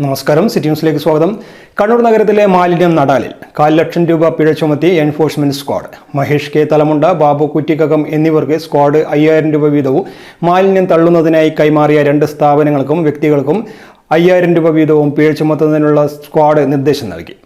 നമസ്കാരം, സിറ്റി ന്യൂസിലേക്ക് സ്വാഗതം. കണ്ണൂർ നഗരത്തിലെ മാലിന്യം നടാലിൽ 4 ലക്ഷം രൂപ പിഴ ചുമത്തി enforcement squad. Mahesh K Thalamunda, Babu Kuttikkakam എന്നിവർക്ക് സ്ക്വാഡ് 5000 രൂപ വീതവും മാലിന്യം തള്ളുന്നതിനായി കൈമാറിയ 2 സ്ഥാപനങ്ങൾക്കും വ്യക്തികൾക്കും 5000 രൂപ വീതവും പിഴ ചുമത്തുന്നതിനുള്ള സ്ക്വാഡ് നിർദ്ദേശം നൽകി.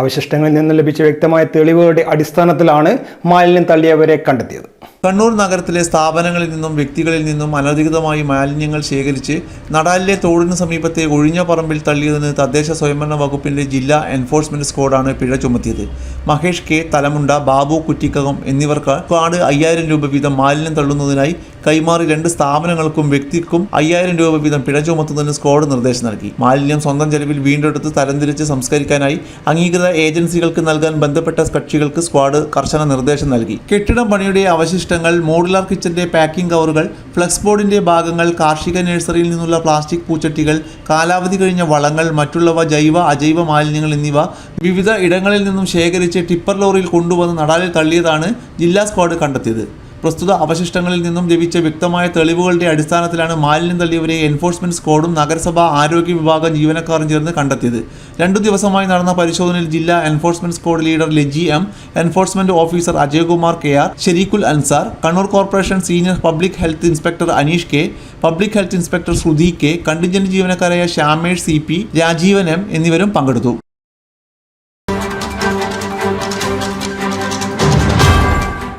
അവശിഷ്ടങ്ങളിൽ നിന്ന് ലഭിച്ച വ്യക്തമായ തെളിവുകളുടെ അടിസ്ഥാനത്തിലാണ് മാലിന്യം തള്ളിയവരെ കണ്ടെത്തിയത്. കണ്ണൂർ നഗരത്തിലെ സ്ഥാപനങ്ങളിൽ നിന്നും വ്യക്തികളിൽ നിന്നും അനധികൃതമായി മാലിന്യങ്ങൾ ശേഖരിച്ച് നടാലിലെ തോടിന് സമീപത്തെ ഒഴിഞ്ഞ പറമ്പിൽ തള്ളിയതിന് തദ്ദേശ സ്വയംഭരണ വകുപ്പിന്റെ ജില്ലാ എൻഫോഴ്സ്മെന്റ് സ്ക്വാഡാണ് പിഴ ചുമത്തിയത്. മഹേഷ് കെ തലമുണ്ട, ബാബു കുറ്റിക്കകം എന്നിവർക്ക് സ്ക്വാഡ് 5000 രൂപ വീതം മാലിന്യം തള്ളുന്നതിനായി കൈമാറി 2 സ്ഥാപനങ്ങൾക്കും വ്യക്തിക്കും 5000 രൂപ വീതം പിഴ ചുമത്തുന്നതിന് സ്ക്വാഡ് നിർദ്ദേശം നൽകി. മാലിന്യം സ്വന്തം ചെലവിൽ വീണ്ടെടുത്ത് തരംതിരിച്ച് സംസ്കരിക്കാനായി അംഗീകൃത ഏജൻസികൾക്ക് നൽകാൻ ബന്ധപ്പെട്ട കക്ഷികൾക്ക് സ്ക്വാഡ് കർശന നിർദ്ദേശം നൽകി. കെട്ടിടം പണിയുടെ അവശിഷ്ടങ്ങൾ, മോഡുലാർ കിച്ചന്റെ പാക്കിംഗ് കവറുകൾ, ഫ്ലക്സ് ബോർഡിന്റെ ഭാഗങ്ങൾ, കാർഷിക നഴ്സറിയിൽ നിന്നുള്ള പ്ലാസ്റ്റിക് പൂച്ചട്ടികൾ, കാലാവധി കഴിഞ്ഞ വളങ്ങൾ, മറ്റുള്ളവ ജൈവ അജൈവ മാലിന്യങ്ങൾ എന്നിവ വിവിധ ഇടങ്ങളിൽ നിന്നും ശേഖരിച്ച് ടിപ്പർ ലോറിയിൽ കൊണ്ടുവന്ന് നടാലിൽ തള്ളിയതാണ് ജില്ലാ സ്ക്വാഡ് കണ്ടെത്തിയത്. പ്രസ്തുത അവശിഷ്ടങ്ങളിൽ നിന്നും ലഭിച്ച വ്യക്തമായ തെളിവുകളുടെ അടിസ്ഥാനത്തിലാണ് മാലിന്യം തള്ളിയവരെ എൻഫോഴ്സ്മെന്റ് സ്ക്വാഡും നഗരസഭാ ആരോഗ്യ വിഭാഗം ജീവനക്കാരും ചേർന്ന് കണ്ടെത്തിയത്. 2 ദിവസമായി നടന്ന പരിശോധനയിൽ ജില്ലാ enforcement squad leader Laji M, enforcement officer Ajaykumar KR, Shareekhul Ansar, Kannur corporation senior public health inspector Aneesh K, public health inspector Shruthi K, contingent ജീവനക്കാരായ ശ്യാമേഷ് CP, രാജീവൻ M എന്നിവരും പങ്കെടുത്തു.